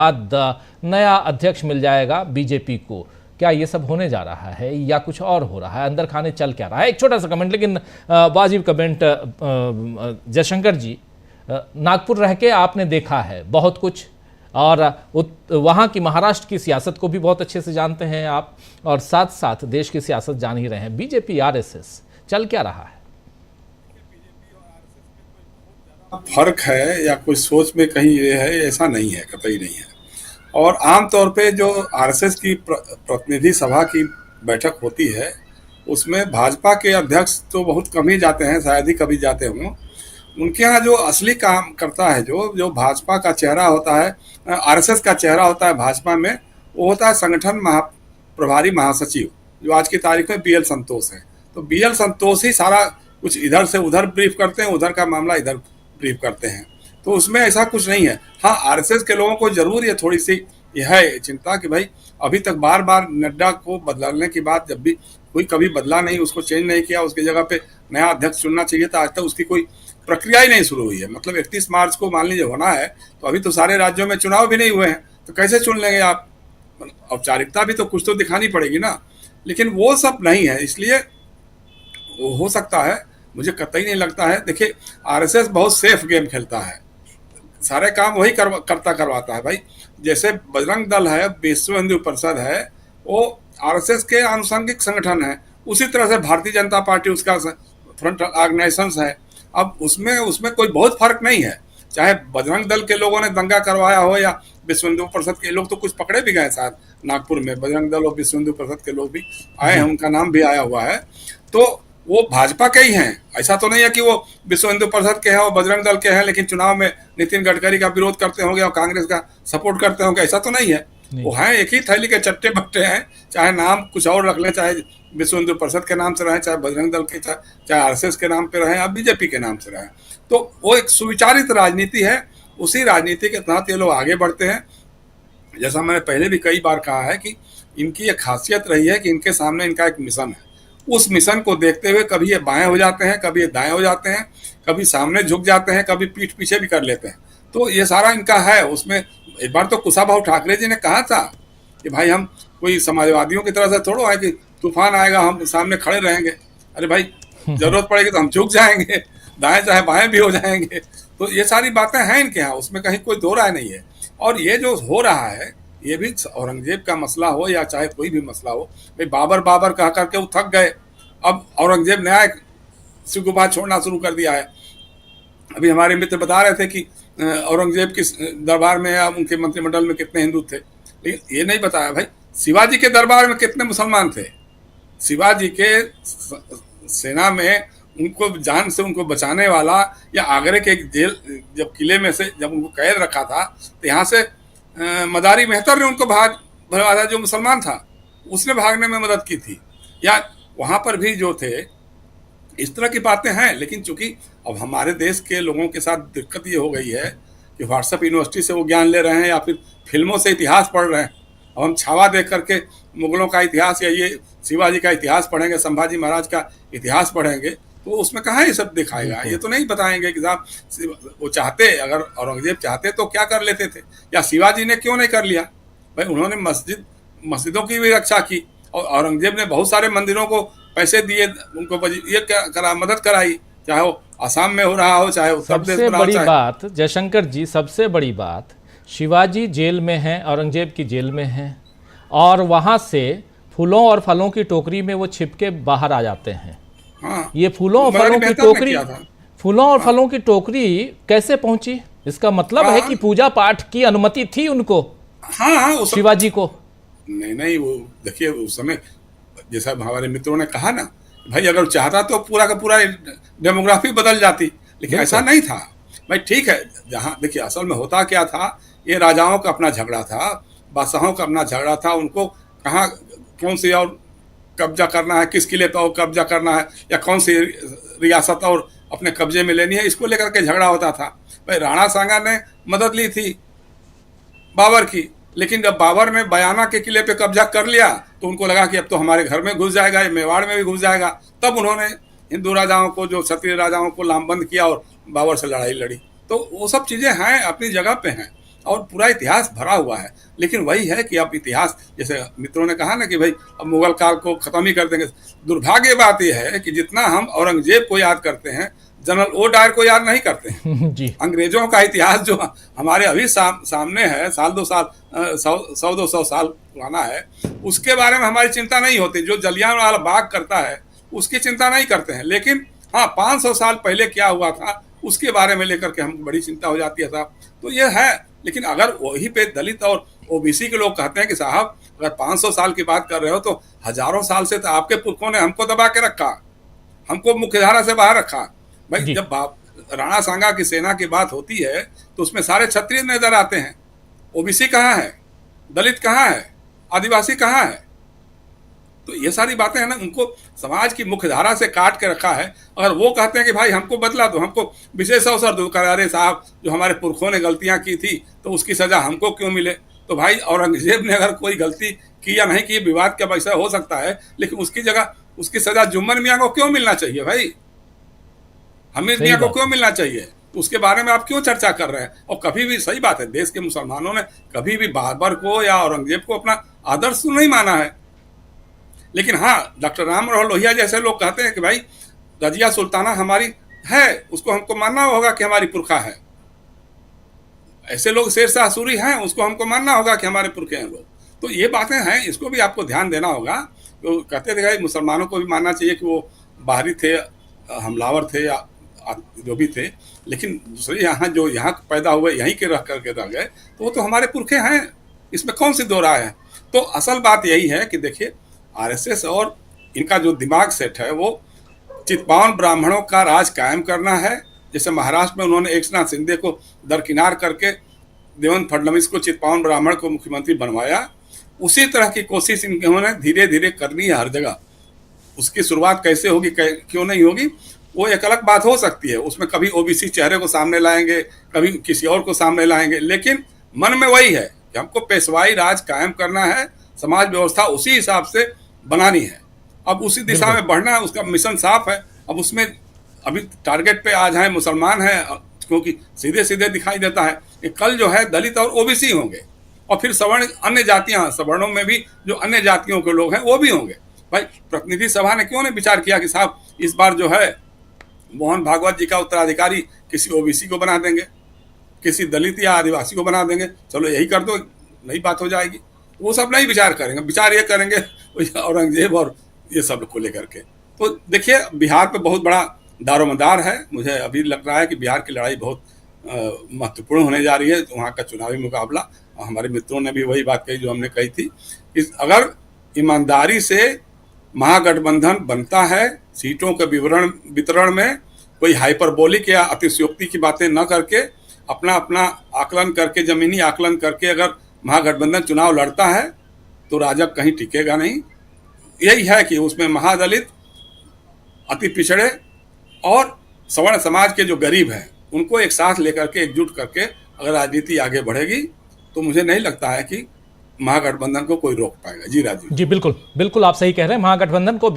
बाद नया अध्यक्ष मिल जाएगा बीजेपी को। क्या ये सब होने जा रहा है या कुछ और हो रहा है? अंदर खाने चल क्या रहा है? एक छोटा सा कमेंट, लेकिन वाजिब कमेंट। जयशंकर जी, नागपुर रह के आपने देखा है बहुत कुछ, और वहाँ की महाराष्ट्र की सियासत को भी बहुत अच्छे से जानते हैं आप, और साथ साथ देश की सियासत जान ही रहे हैं। बीजेपी आरएसएस चल क्या रहा है? फर्क है या कोई सोच में कहीं ये है, ऐसा नहीं है, कतई नहीं है। और आमतौर पे जो आरएसएस की प्रतिनिधि सभा की बैठक होती है, उसमें भाजपा के अध्यक्ष तो बहुत कम ही जाते हैं, शायद ही कभी जाते हों। उनके यहाँ जो असली काम करता है, जो जो भाजपा का चेहरा होता है, आरएसएस का चेहरा होता है भाजपा में, वो होता है संगठन प्रभारी महासचिव, जो आज की तारीख में बीएल संतोष है। तो बीएल संतोष ही सारा कुछ इधर से उधर ब्रीफ करते हैं, उधर का मामला इधर ब्रीफ करते हैं। तो उसमें ऐसा कुछ नहीं है। हाँ, आरएसएस के लोगों को जरूर ये थोड़ी सी यह है चिंता कि भाई अभी तक बार बार नड्डा को बदलने की बात, जब भी कोई कभी बदला नहीं, उसको चेंज नहीं किया, उसकी जगह पे नया अध्यक्ष चुनना चाहिए था, आज तक उसकी कोई प्रक्रिया ही नहीं शुरू हुई है। मतलब 31 मार्च को मान लीजिए होना है, तो अभी तो सारे राज्यों में चुनाव भी नहीं हुए हैं, तो कैसे चुन लेंगे आप? औपचारिकता भी तो कुछ तो दिखानी पड़ेगी ना। लेकिन वो सब नहीं है, इसलिए वो हो सकता है, मुझे कतई नहीं लगता है। देखिए, आरएसएस बहुत सेफ गेम खेलता है, सारे काम वही करवाता है भाई। जैसे बजरंग दल है, विश्व हिंदू परिषद है, वो आरएसएस के आनुषंगिक संगठन है। उसी तरह से भारतीय जनता पार्टी उसका फ्रंट ऑर्गेनाइजेशन है। अब उसमें उसमें कोई बहुत फर्क नहीं है, चाहे बजरंग दल के लोगों ने दंगा करवाया हो या विश्व हिंदू परिषद के लोग, तो कुछ पकड़े भी गए शायद नागपुर में, बजरंग दल और विश्व हिंदू परिषद के लोग भी आए हैं, उनका नाम भी आया हुआ है। तो वो भाजपा के ही हैं, ऐसा तो नहीं है कि वो विश्व हिंदू परिषद के हैं और बजरंग दल के हैं, लेकिन चुनाव में नितिन गडकरी का विरोध करते होंगे और कांग्रेस का सपोर्ट करते होंगे, ऐसा तो नहीं है। वो हैं एक ही थैली के चट्टे बट्टे हैं, चाहे नाम कुछ और रख लें, चाहे विश्व हिंदू परिषद के नाम से रहे, चाहे बजरंग दल के, चाहे आरएसएस के नाम पे रहे, या बीजेपी के नाम से रहे। तो वो एक सुविचारित राजनीति है, उसी राजनीति के तहत ये लोग आगे बढ़ते हैं। जैसा मैंने पहले भी कई बार कहा है कि इनकी एक खासियत रही है कि इनके सामने इनका एक मिशन है। उस मिशन को देखते हुए कभी ये बाएं हो जाते हैं, कभी ये दाएं हो जाते हैं, कभी सामने झुक जाते हैं, कभी पीठ पीछे भी कर लेते हैं। तो ये सारा इनका है। उसमें एक बार तो कुशाभाऊ ठाकरे जी ने कहा था कि भाई हम कोई समाजवादियों की तरह से थोड़ा है कि तूफान आएगा हम सामने खड़े रहेंगे। अरे भाई, जरूरत पड़ेगी तो हम झुक जाएंगे, दाएं चाहे बाएं भी हो जाएंगे। तो ये सारी बातें हैं इनके यहाँ, उसमें कहीं कोई दो राय नहीं है। और ये जो हो रहा है, ये भी औरंगजेब का मसला हो या चाहे कोई भी मसला हो, भाई बाबर बाबर कह करके वो थक गए। अब औरंगजेब नया एक सिगुबा छोड़ना शुरू कर दिया है। अभी हमारे मित्र बता रहे थे कि औरंगजेब के दरबार में या उनके मंत्रिमंडल में कितने हिंदू थे, लेकिन ये नहीं बताया भाई शिवाजी के दरबार में कितने मुसलमान थे। शिवाजी के सेना में उनको जान से उनको बचाने वाला, या आगरे के जेल जब किले में से जब उनको कैद रखा था, तो यहाँ से मदारी मेहतर ने उनको भगवाया, जो मुसलमान था, उसने भागने में मदद की थी। या वहाँ पर भी जो थे, इस तरह की बातें हैं। लेकिन चूंकि अब हमारे देश के लोगों के साथ दिक्कत ये हो गई है कि व्हाट्सएप यूनिवर्सिटी से वो ज्ञान ले रहे हैं या फिर फिल्मों से इतिहास पढ़ रहे हैं। अब हम छावा देख करके मुगलों का इतिहास या ये शिवाजी का इतिहास पढ़ेंगे, संभाजी महाराज का इतिहास पढ़ेंगे, तो उसमें कहाँ ये सब दिखाएगा? ये तो नहीं बताएंगे कि साहब वो चाहते, अगर औरंगजेब चाहते तो क्या कर लेते थे, या शिवाजी ने क्यों नहीं कर लिया? भाई उन्होंने मस्जिदों की भी रक्षा की, और औरंगजेब ने बहुत सारे मंदिरों को पैसे दिए, उनको ये करा, मदद कराई, चाहे वो आसाम में हो रहा हो, चाहे उत्तर प्रदेश में। सबसे बड़ी बात जयशंकर जी, सबसे बड़ी बात, शिवाजी जेल में हैं, औरंगजेब की जेल में हैं, और वहाँ से फूलों और फलों की टोकरी में वो छिपके बाहर आ जाते हैं। हाँ, ये फूलों और फलों की टोकरी, फूलों और फलों की टोकरी कैसे पहुंची? इसका मतलब है कि पूजा पाठ की अनुमति थी उनको, हाँ, शिवाजी को। नहीं, वो देखिए उस समय जैसा हमारे मित्रों ने कहा ना, भाई अगर चाहता तो पूरा का पूरा डेमोग्राफी बदल जाती, लेकिन ऐसा नहीं था। भाई ठीक है, जहाँ देखिए असल में होता क्या था, ये राजाओं का अपना झगड़ा था, बादशाहों का अपना झगड़ा था। उनको कहाँ कौन सी और कब्जा करना है, किस किले पर कब्जा करना है, या कौन सी रियासत और अपने कब्जे में लेनी है, इसको लेकर के झगड़ा होता था। भाई राणा सांगा ने मदद ली थी बाबर की, लेकिन जब बाबर ने बयाना के किले पे कब्जा कर लिया तो उनको लगा कि अब तो हमारे घर में घुस जाएगा, मेवाड़ में भी घुस जाएगा। तब उन्होंने हिंदू राजाओं को, जो क्षत्रिय राजाओं को लामबंद किया और बाबर से लड़ाई लड़ी। तो वो सब चीज़ें हैं, अपनी जगह पे हैं। और पूरा इतिहास भरा हुआ है। लेकिन वही है कि अब इतिहास, जैसे मित्रों ने कहा ना कि भाई अब मुगल काल को खत्म ही कर देंगे। दुर्भाग्य बात यह है कि जितना हम औरंगजेब को याद करते हैं, जनरल ओ डायर को याद नहीं करते हैं। जी अंग्रेजों का इतिहास जो हमारे अभी सामने है, साल 2 साल 100-200 साल पुराना है, उसके बारे में हमारी चिंता नहीं होती। जो जलियांवाला बाग करता है उसकी चिंता नहीं करते हैं। लेकिन हाँ, 500 साल पहले क्या हुआ था उसके बारे में लेकर के हमको बड़ी चिंता हो जाती है साहब। तो ये है। लेकिन अगर वही पे दलित और ओबीसी के लोग कहते हैं कि साहब अगर 500 साल की बात कर रहे हो तो हजारों साल से तो आपके पुरखों ने हमको दबा के रखा, हमको मुख्यधारा से बाहर रखा। भाई जी जब राणा सांगा की सेना की बात होती है तो उसमें सारे क्षत्रिय नजर आते हैं। ओबीसी कहाँ है, दलित कहाँ है, आदिवासी कहाँ है? तो ये सारी बातें हैं ना, उनको समाज की मुख्य धारा से काट के रखा है। अगर वो कहते हैं कि भाई हमको बदला दो, हमको विशेष अवसर दो, अरे साहब जो हमारे पुरखों ने गलतियां की थी तो उसकी सजा हमको क्यों मिले? तो भाई औरंगजेब ने अगर कोई गलती की या नहीं की विवाद का विषय हो सकता है, लेकिन उसकी जगह उसकी सजा जुम्मन मियाँ को क्यों मिलना चाहिए भाई? हमीद मियाँ को क्यों मिलना चाहिए? तो उसके बारे में आप क्यों चर्चा कर रहे हैं? और कभी भी, सही बात है, देश के मुसलमानों ने कभी भी बाबर को या औरंगजेब को अपना आदर्श नहीं माना है। लेकिन हाँ, डॉक्टर राम मनोहर लोहिया जैसे लोग कहते हैं कि भाई रजिया सुल्ताना हमारी है, उसको हमको मानना होगा कि हमारी पुरखा है। ऐसे लोग शेरशाह सूरी हैं, उसको हमको मानना होगा कि हमारे पुरखे हैं लोग। तो ये बातें हैं, इसको भी आपको ध्यान देना होगा। तो कहते थे भाई मुसलमानों को भी मानना चाहिए कि वो बाहरी थे, हमलावर थे या जो भी थे, लेकिन दूसरे यहाँ जो यहाँ पैदा हुए, यहीं के रह करके रह गए, तो वो तो हमारे पुरखे हैं, इसमें कौन सी दो राय है? तो असल बात यही है कि देखिए आरएसएस और इनका जो दिमाग सेट है वो चितपावन ब्राह्मणों का राज कायम करना है। जैसे महाराष्ट्र में उन्होंने एकनाथ शिंदे को दरकिनार करके देवेंद्र फडणवीस को चितपावन ब्राह्मण को मुख्यमंत्री बनवाया, उसी तरह की कोशिश इन्होंने धीरे धीरे करनी है हर जगह। उसकी शुरुआत कैसे होगी, क्यों नहीं होगी, वो एक अलग बात हो सकती है। उसमें कभी ओबीसी चेहरे को सामने लाएंगे, कभी किसी और को सामने लाएंगे, लेकिन मन में वही है कि हमको पेशवाई राज कायम करना है, समाज व्यवस्था उसी हिसाब से बनानी है। अब उसी दिशा में बढ़ना है, उसका मिशन साफ है। अब उसमें अभी टारगेट पे आ जाए मुसलमान है, क्योंकि सीधे सीधे दिखाई देता है कि कल जो है दलित और ओबीसी होंगे, और फिर सवर्ण, अन्य जातियां, सवर्णों में भी जो अन्य जातियों के लोग हैं वो भी होंगे। भाई प्रतिनिधि सभा ने क्यों नहीं विचार किया कि साहब इस बार जो है मोहन भागवत जी का उत्तराधिकारी किसी ओबीसी को बना देंगे, किसी दलित या आदिवासी को बना देंगे, चलो यही कर दो, नई बात हो जाएगी। वो सब नहीं विचार करेंगे, विचार ये करेंगे औरंगजेब और ये सब को लेकर के। तो देखिए बिहार पे बहुत बड़ा दारोमदार है। मुझे अभी लग रहा है कि बिहार की लड़ाई बहुत महत्वपूर्ण होने जा रही है, वहाँ का चुनावी मुकाबला। हमारे मित्रों ने भी वही बात कही जो हमने कही थी कि अगर ईमानदारी से महागठबंधन बनता है, सीटों के वितरण में कोई हाइपरबोलिक या अतिशयोक्ति की बातें न करके, अपना अपना आकलन करके, जमीनी आकलन करके अगर महागठबंधन चुनाव लड़ता है तो राजग कहीं टिकेगा नहीं। यही है कि उसमें महादलित, अति पिछड़े और सवर्ण समाज के जो गरीब हैं उनको एक साथ लेकर के, एकजुट करके अगर राजनीति आगे बढ़ेगी तो मुझे नहीं लगता है कि महागठबंधन को कोई रोक पाएगा। जी राजीव जी, बिल्कुल बिल्कुल आप सही कह रहे हैं। महागठबंधन को